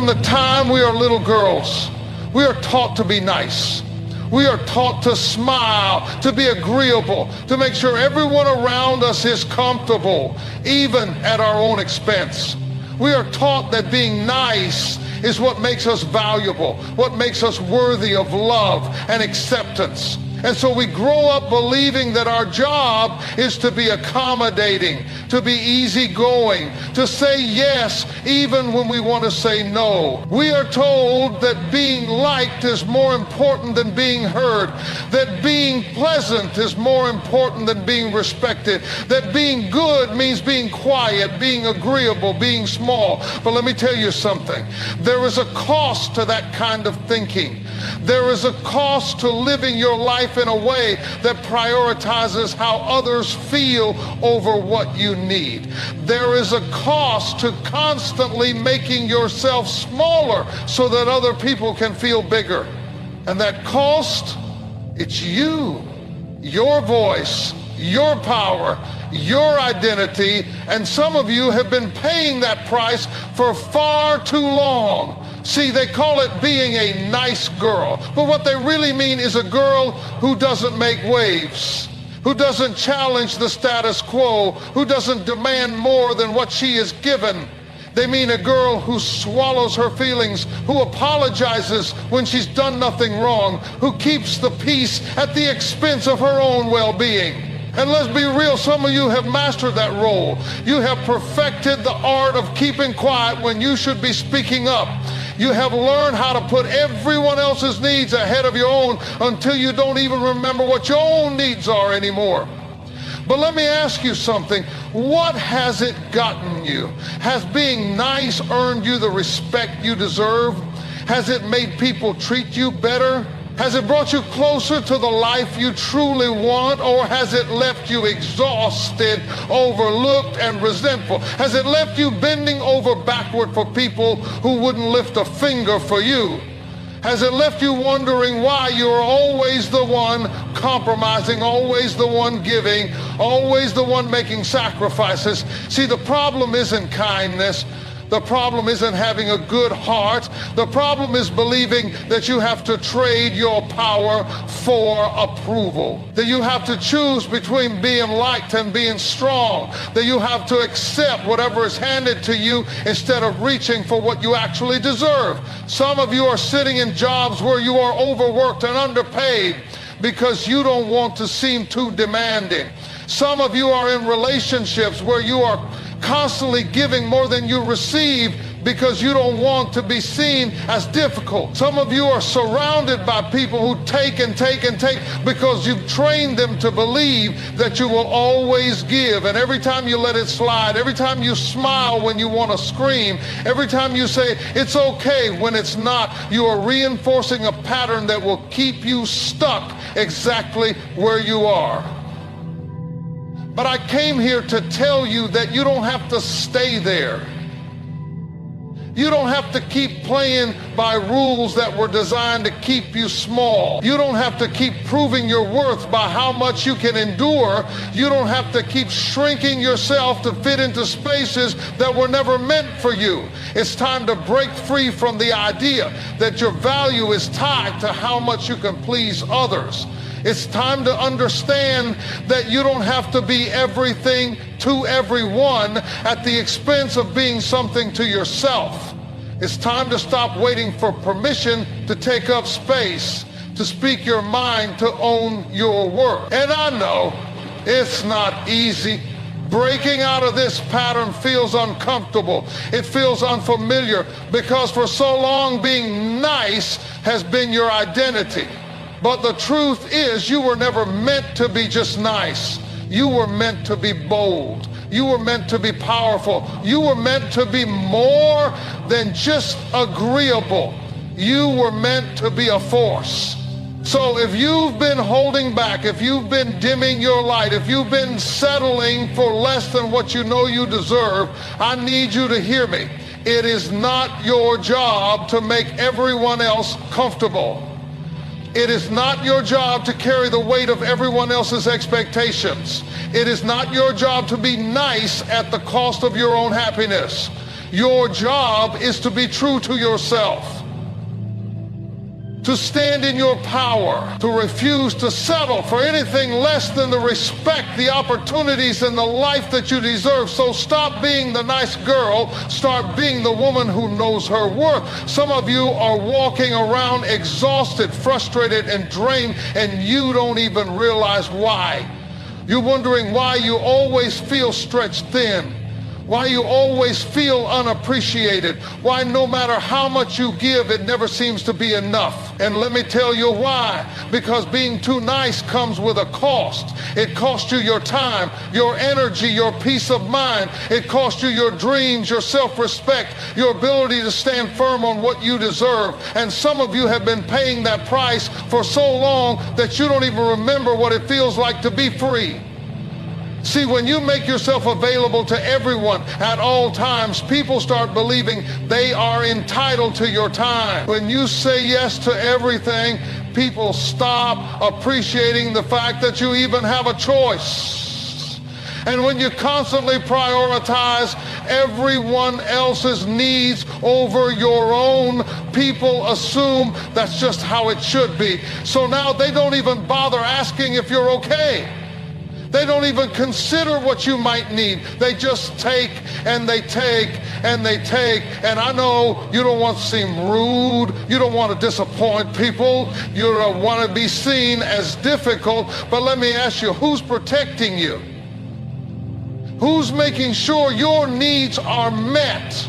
From the time we are little girls, we are taught to be nice. We are taught to smile, to be agreeable, to make sure everyone around us is comfortable, even at our own expense. We are taught that being nice is what makes us valuable, what makes us worthy of love and acceptance. And so we grow up believing that our job is to be accommodating, to be easygoing, to say yes even when we want to say no. We are told that being liked is more important than being heard, that being pleasant is more important than being respected, that being good means being quiet, being agreeable, being small. But let me tell you something. There is a cost to that kind of thinking. There is a cost to living your life in a way that prioritizes how others feel over what you need. There is a cost to constantly making yourself smaller so that other people can feel bigger. And that cost, it's you, your voice, your power, your identity, and some of you have been paying that price for far too long. See, they call it being a nice girl, but what they really mean is a girl who doesn't make waves, who doesn't challenge the status quo, who doesn't demand more than what she is given. They mean a girl who swallows her feelings, who apologizes when she's done nothing wrong, who keeps the peace at the expense of her own well-being. And let's be real, some of you have mastered that role. You have perfected the art of keeping quiet when you should be speaking up. You have learned how to put everyone else's needs ahead of your own until you don't even remember what your own needs are anymore. But let me ask you something. What has it gotten you? Has being nice earned you the respect you deserve? Has it made people treat you better? Has it brought you closer to the life you truly want, or has it left you exhausted, overlooked, and resentful? Has it left you bending over backward for people who wouldn't lift a finger for you? Has it left you wondering why you're always the one compromising, always the one giving, always the one making sacrifices? See, the problem isn't kindness. The problem isn't having a good heart. The problem is believing that you have to trade your power for approval, that you have to choose between being liked and being strong, that you have to accept whatever is handed to you instead of reaching for what you actually deserve. Some of you are sitting in jobs where you are overworked and underpaid because you don't want to seem too demanding. Some of you are in relationships where you are constantly giving more than you receive because you don't want to be seen as difficult. Some of you are surrounded by people who take and take and take because you've trained them to believe that you will always give. And every time you let it slide, every time you smile when you want to scream, every time you say it's okay when it's not, you are reinforcing a pattern that will keep you stuck exactly where you are. But I came here to tell you that you don't have to stay there. You don't have to keep playing by rules that were designed to keep you small. You don't have to keep proving your worth by how much you can endure. You don't have to keep shrinking yourself to fit into spaces that were never meant for you. It's time to break free from the idea that your value is tied to how much you can please others. It's time to understand that you don't have to be everything to everyone at the expense of being something to yourself. It's time to stop waiting for permission to take up space, to speak your mind, to own your worth. And I know it's not easy. Breaking out of this pattern feels uncomfortable. It feels unfamiliar because for so long being nice has been your identity. But the truth is, you were never meant to be just nice. You were meant to be bold. You were meant to be powerful. You were meant to be more than just agreeable. You were meant to be a force. So if you've been holding back, if you've been dimming your light, if you've been settling for less than what you know you deserve, I need you to hear me. It is not your job to make everyone else comfortable. It is not your job to carry the weight of everyone else's expectations. It is not your job to be nice at the cost of your own happiness. Your job is to be true to yourself, to stand in your power, to refuse to settle for anything less than the respect, the opportunities, and the life that you deserve. So stop being the nice girl, start being the woman who knows her worth. Some of you are walking around exhausted, frustrated, and drained, and you don't even realize why. You're wondering why you always feel stretched thin, why you always feel unappreciated, why no matter how much you give, it never seems to be enough. And let me tell you why. Because being too nice comes with a cost. It costs you your time, your energy, your peace of mind. It costs you your dreams, your self-respect, your ability to stand firm on what you deserve. And some of you have been paying that price for so long that you don't even remember what it feels like to be free. See, when you make yourself available to everyone at all times, people start believing they are entitled to your time. When you say yes to everything, people stop appreciating the fact that you even have a choice. And when you constantly prioritize everyone else's needs over your own, people assume that's just how it should be. So now they don't even bother asking if you're okay. They don't even consider what you might need. They just take and they take and they take. And I know you don't want to seem rude. You don't want to disappoint people. You don't want to be seen as difficult. But let me ask you, who's protecting you? Who's making sure your needs are met?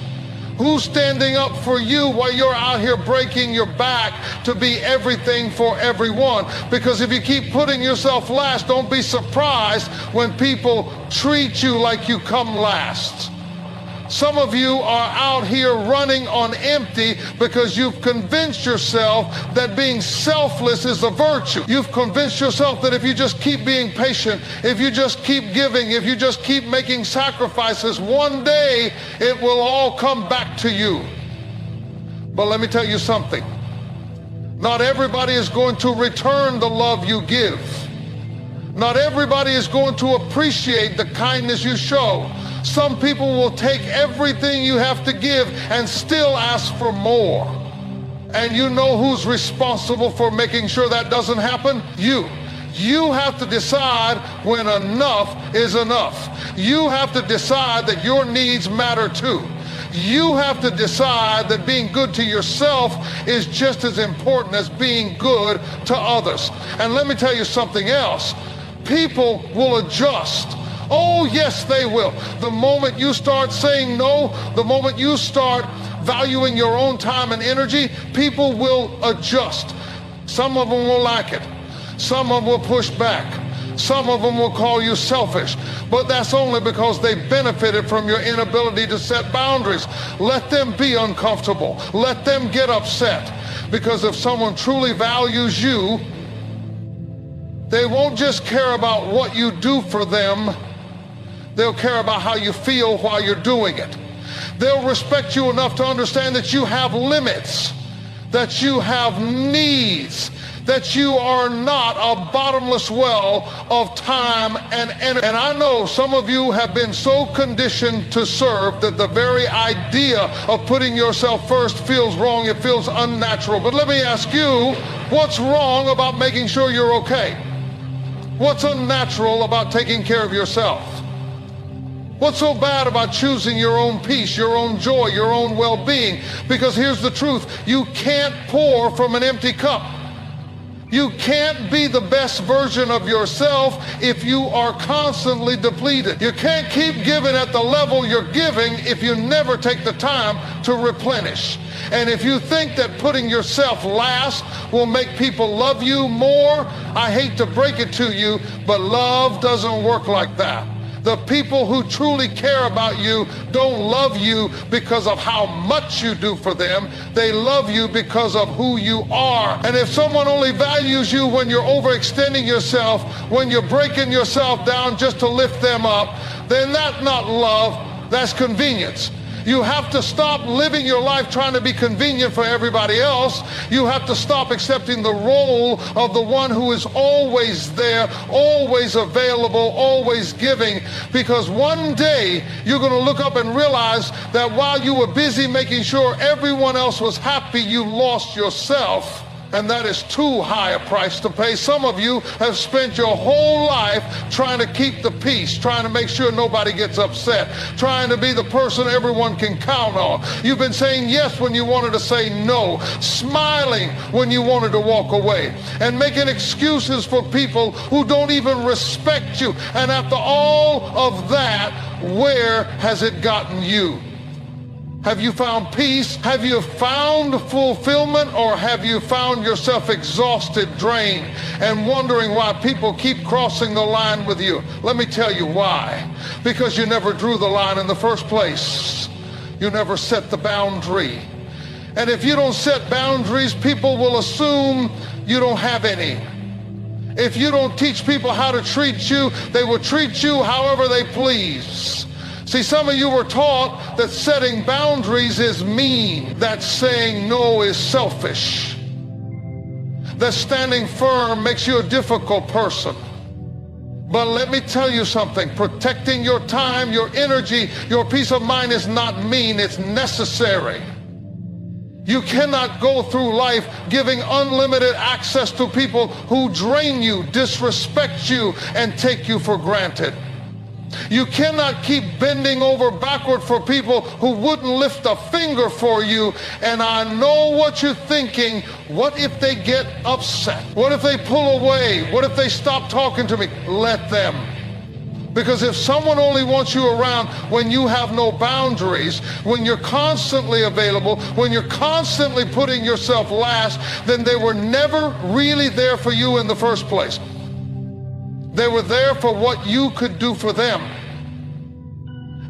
Who's standing up for you while you're out here breaking your back to be everything for everyone? Because if you keep putting yourself last, don't be surprised when people treat you like you come last. Some of you are out here running on empty because you've convinced yourself that being selfless is a virtue. You've convinced yourself that if you just keep being patient, if you just keep giving, if you just keep making sacrifices, one day it will all come back to you. But let me tell you something. Not everybody is going to return the love you give. Not everybody is going to appreciate the kindness you show. Some people will take everything you have to give and still ask for more. And you know who's responsible for making sure that doesn't happen? You. You have to decide when enough is enough. You have to decide that your needs matter too. You have to decide that being good to yourself is just as important as being good to others. And let me tell you something else. People will adjust. Oh, yes, they will. The moment you start saying no, the moment you start valuing your own time and energy, people will adjust. Some of them will like it. Some of them will push back. Some of them will call you selfish. But that's only because they benefited from your inability to set boundaries. Let them be uncomfortable. Let them get upset. Because if someone truly values you, they won't just care about what you do for them. They'll care about how you feel while you're doing it. They'll respect you enough to understand that you have limits, that you have needs, that you are not a bottomless well of time and energy. And I know some of you have been so conditioned to serve that the very idea of putting yourself first feels wrong. It feels unnatural. But let me ask you, what's wrong about making sure you're okay? What's unnatural about taking care of yourself? What's so bad about choosing your own peace, your own joy, your own well-being? Because here's the truth. You can't pour from an empty cup. You can't be the best version of yourself if you are constantly depleted. You can't keep giving at the level you're giving if you never take the time to replenish. And if you think that putting yourself last will make people love you more, I hate to break it to you, but love doesn't work like that. The people who truly care about you don't love you because of how much you do for them. They love you because of who you are. And if someone only values you when you're overextending yourself, when you're breaking yourself down just to lift them up, then that's not love, that's convenience. You have to stop living your life trying to be convenient for everybody else. You have to stop accepting the role of the one who is always there, always available, always giving, because one day you're going to look up and realize that while you were busy making sure everyone else was happy, you lost yourself. And that is too high a price to pay. Some of you have spent your whole life trying to keep the peace, trying to make sure nobody gets upset, trying to be the person everyone can count on. You've been saying yes when you wanted to say no, smiling when you wanted to walk away, and making excuses for people who don't even respect you. And after all of that, where has it gotten you? Have you found peace? Have you found fulfillment? Or have you found yourself exhausted, drained, and wondering why people keep crossing the line with you? Let me tell you why. Because you never drew the line in the first place. You never set the boundary. And if you don't set boundaries, people will assume you don't have any. If you don't teach people how to treat you, they will treat you however they please. See, some of you were taught that setting boundaries is mean, that saying no is selfish, that standing firm makes you a difficult person. But let me tell you something, protecting your time, your energy, your peace of mind is not mean, it's necessary. You cannot go through life giving unlimited access to people who drain you, disrespect you, and take you for granted. You cannot keep bending over backward for people who wouldn't lift a finger for you. And I know what you're thinking. What if they get upset? What if they pull away? What if they stop talking to me? Let them. Because if someone only wants you around when you have no boundaries, when you're constantly available, when you're constantly putting yourself last, then they were never really there for you in the first place. They were there for what you could do for them.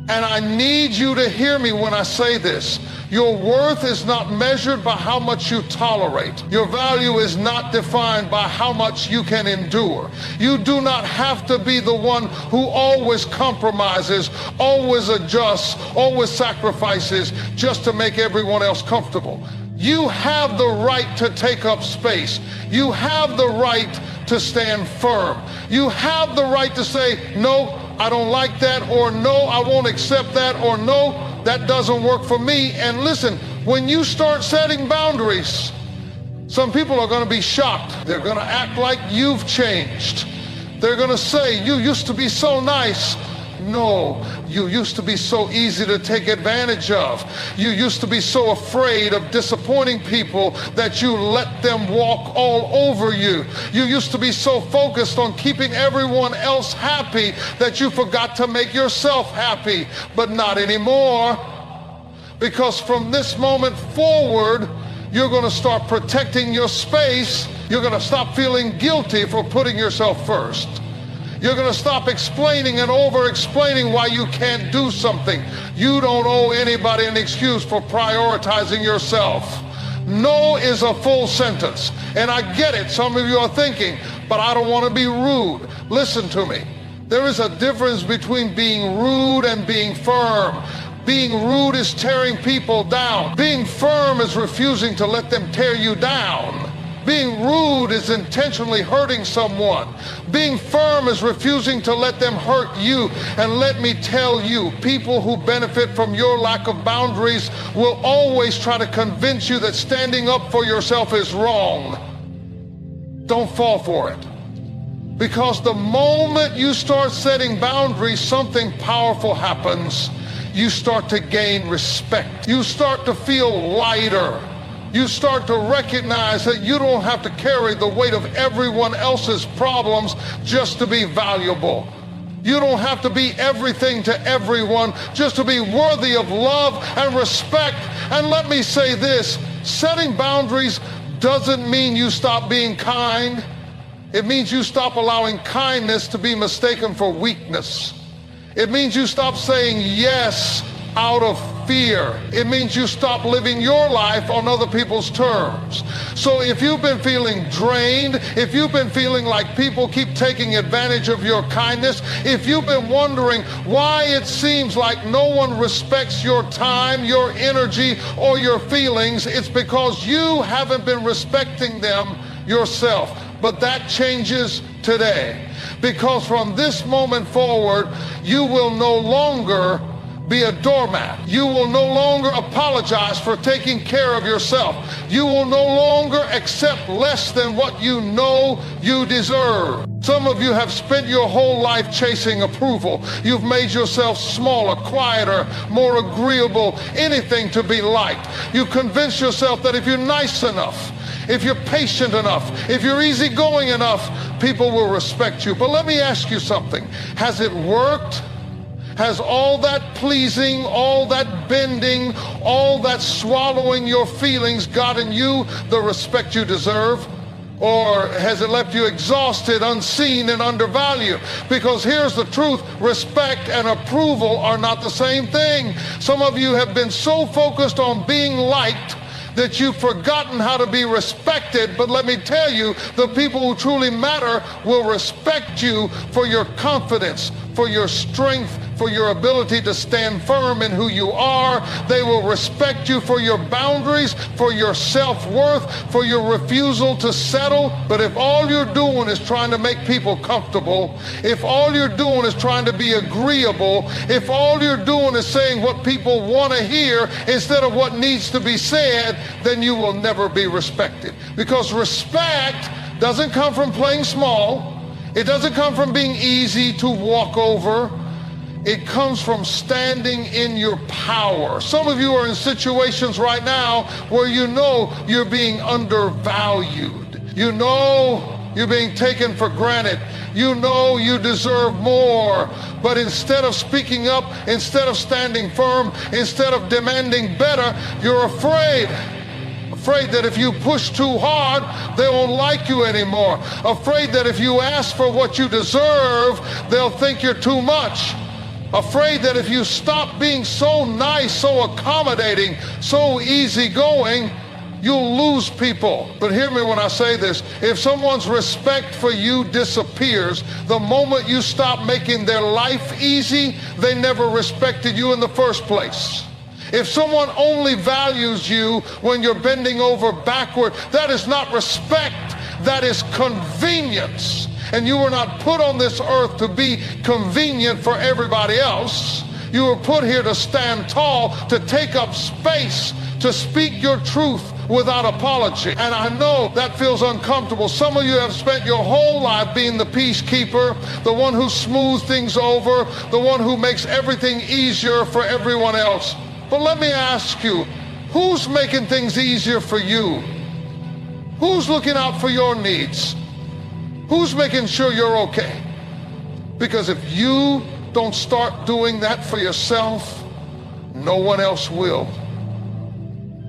And I need you to hear me when I say this. Your worth is not measured by how much you tolerate. Your value is not defined by how much you can endure. You do not have to be the one who always compromises, always adjusts, always sacrifices just to make everyone else comfortable. You have the right to take up space. You have the right to stand firm. You have the right to say, no, I don't like that, or no, I won't accept that, or no, that doesn't work for me. And listen, when you start setting boundaries, some people are going to be shocked. They're going to act like you've changed. They're going to say, you used to be so nice. No, you used to be so easy to take advantage of. You used to be so afraid of disappointing people that you let them walk all over you. You used to be so focused on keeping everyone else happy that you forgot to make yourself happy. But not anymore. Because from this moment forward, you're going to start protecting your space. You're going to stop feeling guilty for putting yourself first. You're going to stop explaining and over-explaining why you can't do something. You don't owe anybody an excuse for prioritizing yourself. No is a full sentence. And I get it. Some of you are thinking, but I don't want to be rude. Listen to me. There is a difference between being rude and being firm. Being rude is tearing people down. Being firm is refusing to let them tear you down. Being rude is intentionally hurting someone. Being firm is refusing to let them hurt you. And let me tell you, people who benefit from your lack of boundaries will always try to convince you that standing up for yourself is wrong. Don't fall for it. Because the moment you start setting boundaries, something powerful happens. You start to gain respect. You start to feel lighter. You start to recognize that you don't have to carry the weight of everyone else's problems just to be valuable. You don't have to be everything to everyone just to be worthy of love and respect. And let me say this, setting boundaries doesn't mean you stop being kind. It means you stop allowing kindness to be mistaken for weakness. It means you stop saying yes out of fear. It means you stop living your life on other people's terms. So if you've been feeling drained, if you've been feeling like people keep taking advantage of your kindness, if you've been wondering why it seems like no one respects your time, your energy, or your feelings, it's because you haven't been respecting them yourself. But that changes today, because from this moment forward, you will no longer be a doormat. You will no longer apologize for taking care of yourself. You will no longer accept less than what you know you deserve. Some of you have spent your whole life chasing approval. You've made yourself smaller, quieter, more agreeable, anything to be liked. You convince yourself that if you're nice enough, if you're patient enough, if you're easygoing enough, people will respect you. But let me ask you something. Has it worked? Has all that pleasing, all that bending, all that swallowing your feelings gotten you the respect you deserve? Or has it left you exhausted, unseen, and undervalued? Because here's the truth, respect and approval are not the same thing. Some of you have been so focused on being liked that you've forgotten how to be respected. But let me tell you, the people who truly matter will respect you for your confidence, for your strength, for your ability to stand firm in who you are. They will respect you for your boundaries, for your self-worth, for your refusal to settle. But if all you're doing is trying to make people comfortable, if all you're doing is trying to be agreeable, if all you're doing is saying what people want to hear instead of what needs to be said, then you will never be respected. Because respect doesn't come from playing small. It doesn't come from being easy to walk over. It comes from standing in your power. Some of you are in situations right now where you know you're being undervalued. You know you're being taken for granted. You know you deserve more. But instead of speaking up, instead of standing firm, instead of demanding better, you're afraid. Afraid that if you push too hard, they won't like you anymore. Afraid that if you ask for what you deserve, they'll think you're too much. Afraid that if you stop being so nice, so accommodating, so easygoing, you'll lose people. But hear me when I say this. If someone's respect for you disappears, the moment you stop making their life easy, they never respected you in the first place. If someone only values you when you're bending over backward, that is not respect, that is convenience. And you were not put on this earth to be convenient for everybody else. You were put here to stand tall, to take up space, to speak your truth without apology. And I know that feels uncomfortable. Some of you have spent your whole life being the peacekeeper, the one who smooths things over, the one who makes everything easier for everyone else. But let me ask you, who's making things easier for you? Who's looking out for your needs? Who's making sure you're okay? Because if you don't start doing that for yourself, no one else will.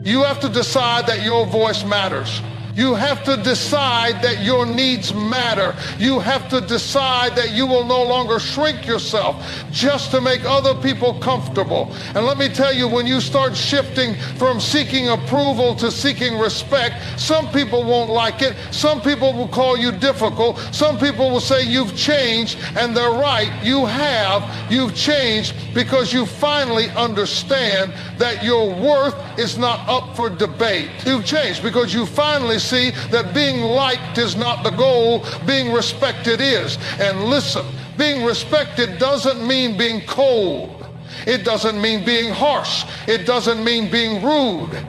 You have to decide that your voice matters. You have to decide that your needs matter. You have to decide that you will no longer shrink yourself just to make other people comfortable. And let me tell you, when you start shifting from seeking approval to seeking respect, some people won't like it. Some people will call you difficult. Some people will say you've changed, and they're right. You have. You've changed because you finally understand that your worth is not up for debate. You've changed because you finally see that being liked is not the goal, being respected is. And listen, being respected doesn't mean being cold. It doesn't mean being harsh. It doesn't mean being rude.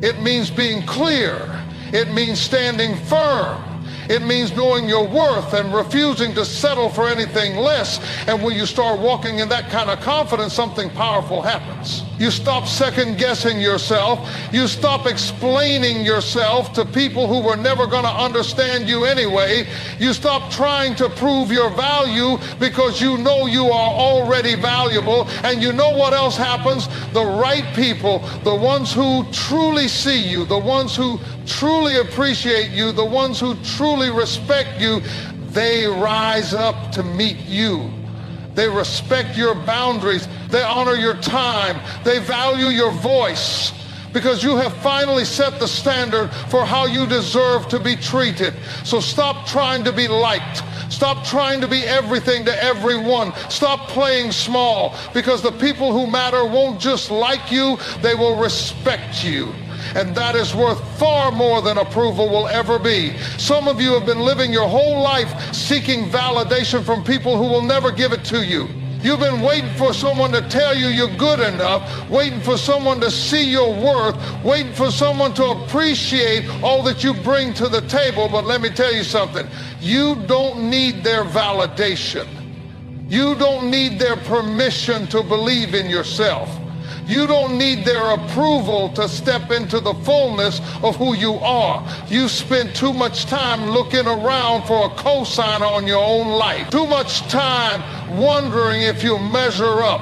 It means being clear. It means standing firm. It means knowing your worth and refusing to settle for anything less. And when you start walking in that kind of confidence, something powerful happens. You stop second guessing yourself. You stop explaining yourself to people who were never going to understand you anyway. You stop trying to prove your value because you know you are already valuable. And you know what else happens? The right people, the ones who truly see you, the ones who truly appreciate you, the ones who truly respect you, they rise up to meet you. They respect your boundaries. They honor your time. They value your voice. because you have finally set the standard for how you deserve to be treated. So stop trying to be liked. Stop trying to be everything to everyone. Stop playing small, because the people who matter won't just like you, they will respect you. And that is worth far more than approval will ever be. Some of you have been living your whole life seeking validation from people who will never give it to you. You've been waiting for someone to tell you you're good enough, waiting for someone to see your worth, waiting for someone to appreciate all that you bring to the table. But let me tell you something. You don't need their validation. You don't need their permission to believe in yourself. You don't need their approval to step into the fullness of who you are. You spend too much time looking around for a cosigner on your own life. Too much time wondering if you measure up.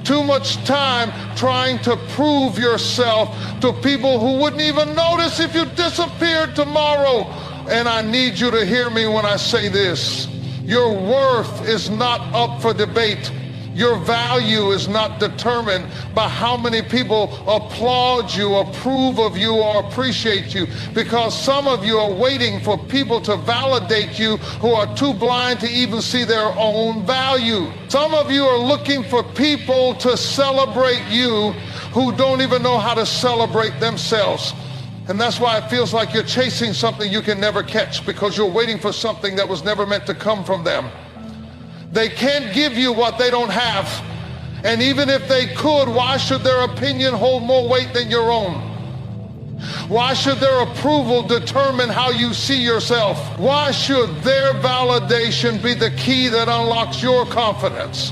Too much time trying to prove yourself to people who wouldn't even notice if you disappeared tomorrow. And I need you to hear me when I say this. Your worth is not up for debate. Your value is not determined by how many people applaud you, approve of you, or appreciate you. Because some of you are waiting for people to validate you who are too blind to even see their own value. Some of you are looking for people to celebrate you who don't even know how to celebrate themselves. And that's why it feels like you're chasing something you can never catch, because you're waiting for something that was never meant to come from them. They can't give you what they don't have. And even if they could, why should their opinion hold more weight than your own? Why should their approval determine how you see yourself? Why should their validation be the key that unlocks your confidence?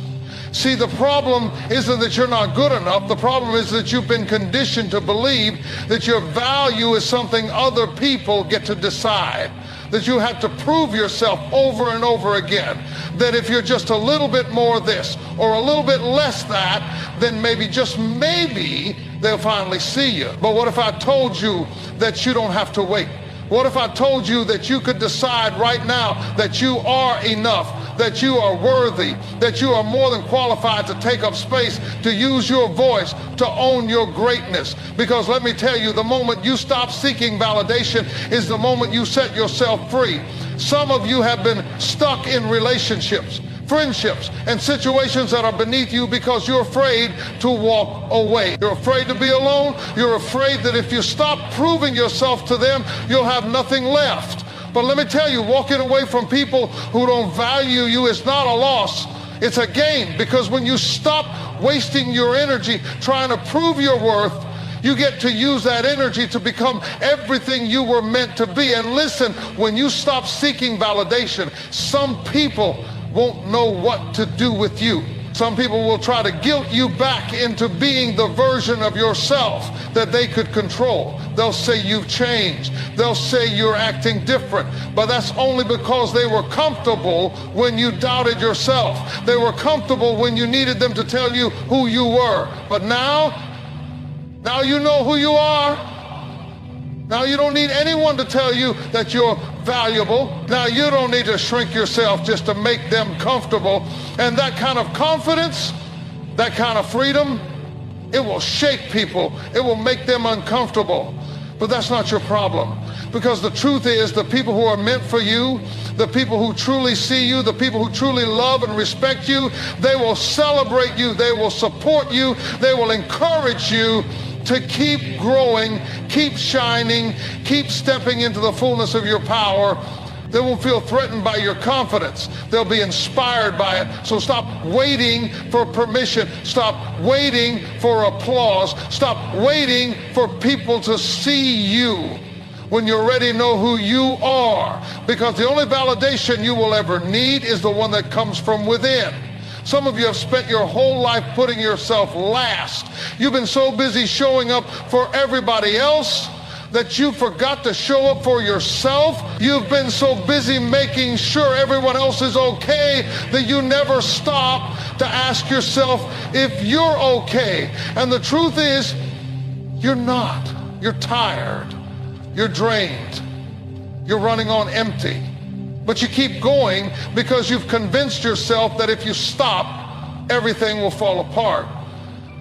See, the problem isn't that you're not good enough. The problem is that you've been conditioned to believe that your value is something other people get to decide. That you have to prove yourself over and over again. That if you're just a little bit more this or a little bit less that, then maybe, just maybe, they'll finally see you. But what if I told you that you don't have to wait? What if I told you that you could decide right now that you are enough, that you are worthy, that you are more than qualified to take up space, to use your voice, to own your greatness? Because let me tell you, the moment you stop seeking validation is the moment you set yourself free. Some of you have been stuck in relationships, friendships, and situations that are beneath you because you're afraid to walk away. You're afraid to be alone. You're afraid that if you stop proving yourself to them, you'll have nothing left. But let me tell you, walking away from people who don't value you is not a loss. It's a gain, because when you stop wasting your energy trying to prove your worth, you get to use that energy to become everything you were meant to be. And listen, when you stop seeking validation, some people won't know what to do with you. Some people will try to guilt you back into being the version of yourself that they could control. They'll say you've changed. They'll say you're acting different. But that's only because they were comfortable when you doubted yourself. They were comfortable when you needed them to tell you who you were. But now you know who you are. Now you don't need anyone to tell you that you're valuable. Now you don't need to shrink yourself just to make them comfortable. And that kind of confidence, that kind of freedom, it will shake people. It will make them uncomfortable. But that's not your problem. Because the truth is, the people who are meant for you, the people who truly see you, the people who truly love and respect you, they will celebrate you. They will support you. They will encourage you to keep growing, keep shining, keep stepping into the fullness of your power. They won't feel threatened by your confidence. They'll be inspired by it. So stop waiting for permission. Stop waiting for applause. Stop waiting for people to see you when you already know who you are. Because the only validation you will ever need is the one that comes from within. Some of you have spent your whole life putting yourself last. You've been so busy showing up for everybody else that you forgot to show up for yourself. You've been so busy making sure everyone else is okay that you never stop to ask yourself if you're okay. And the truth is, you're not. You're tired. You're drained. You're running on empty. But you keep going because you've convinced yourself that if you stop, everything will fall apart.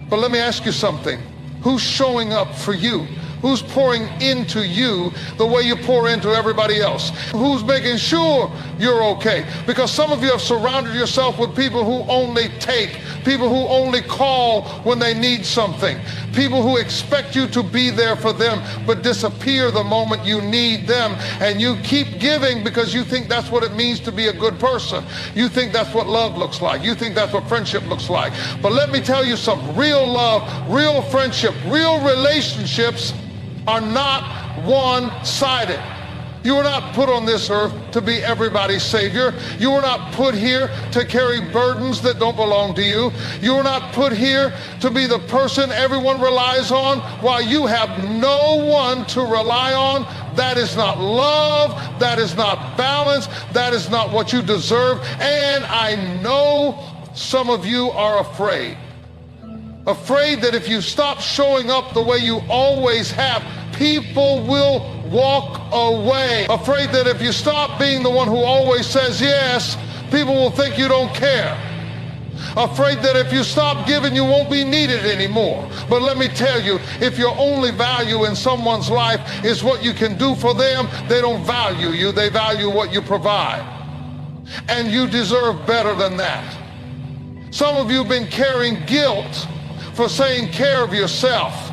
But let me ask you something. Who's showing up for you? Who's pouring into you the way you pour into everybody else? Who's making sure you're okay? Because some of you have surrounded yourself with people who only take, people who only call when they need something, people who expect you to be there for them but disappear the moment you need them. And you keep giving because you think that's what it means to be a good person. You think that's what love looks like. You think that's what friendship looks like. But let me tell you something. Real love, real friendship, real relationships are not one-sided. You were not put on this earth to be everybody's savior. You were not put here to carry burdens that don't belong to you. You were not put here to be the person everyone relies on while you have no one to rely on. That is not love. That is not balance. That is not what you deserve. And I know some of you are afraid. Afraid that if you stop showing up the way you always have, people will walk away. Afraid that if you stop being the one who always says yes, people will think you don't care. Afraid that if you stop giving, you won't be needed anymore. But let me tell you, if your only value in someone's life is what you can do for them, they don't value you, they value what you provide. And you deserve better than that. Some of you have been carrying guilt for saying care of yourself.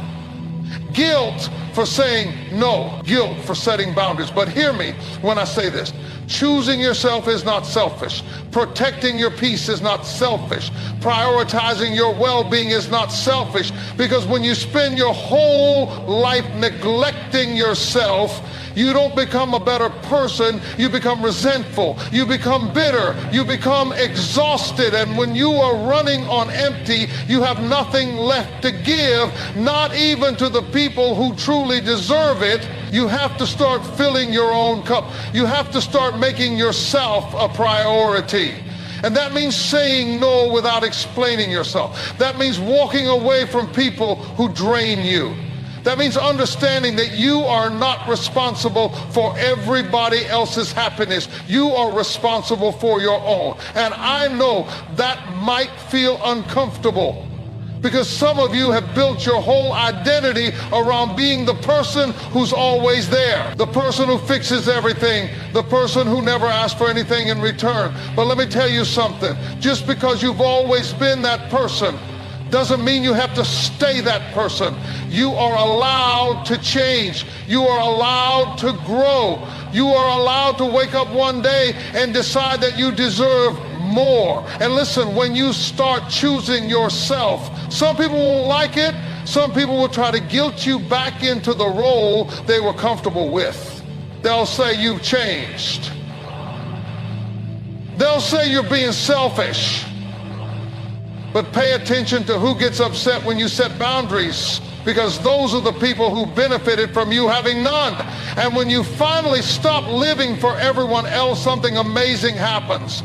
Guilt for saying no. Guilt for setting boundaries. But hear me when I say this. Choosing yourself is not selfish. Protecting your peace is not selfish. Prioritizing your well-being is not selfish. Because when you spend your whole life neglecting yourself, you don't become a better person, you become resentful, you become bitter, you become exhausted, and when you are running on empty, you have nothing left to give, not even to the people who truly deserve it. You have to start filling your own cup. You have to start making yourself a priority. And that means saying no without explaining yourself. That means walking away from people who drain you. That means understanding that you are not responsible for everybody else's happiness. You are responsible for your own. And I know that might feel uncomfortable because some of you have built your whole identity around being the person who's always there, the person who fixes everything, the person who never asks for anything in return. But let me tell you something. Just because you've always been that person doesn't mean you have to stay that person. You are allowed to change. You are allowed to grow. You are allowed to wake up one day and decide that you deserve more. And listen, when you start choosing yourself, some people won't like it. Some people will try to guilt you back into the role they were comfortable with. They'll say you've changed. They'll say you're being selfish. But pay attention to who gets upset when you set boundaries, because those are the people who benefited from you having none. And when you finally stop living for everyone else, something amazing happens.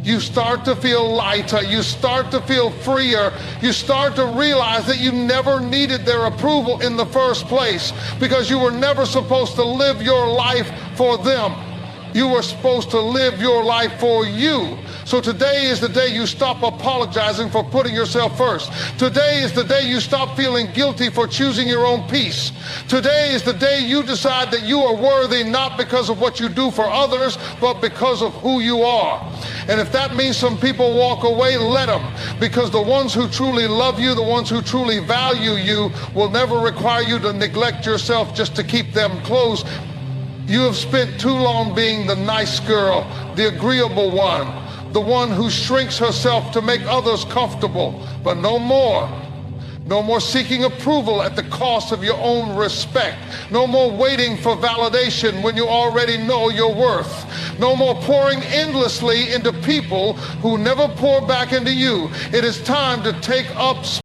You start to feel lighter. You start to feel freer. You start to realize that you never needed their approval in the first place, because you were never supposed to live your life for them. You were supposed to live your life for you. So today is the day you stop apologizing for putting yourself first. Today is the day you stop feeling guilty for choosing your own peace. Today is the day you decide that you are worthy not because of what you do for others, but because of who you are. And if that means some people walk away, let them. Because the ones who truly love you, the ones who truly value you, will never require you to neglect yourself just to keep them close. You have spent too long being the nice girl, the agreeable one, the one who shrinks herself to make others comfortable. But no more. No more seeking approval at the cost of your own respect. No more waiting for validation when you already know your worth. No more pouring endlessly into people who never pour back into you. It is time to take up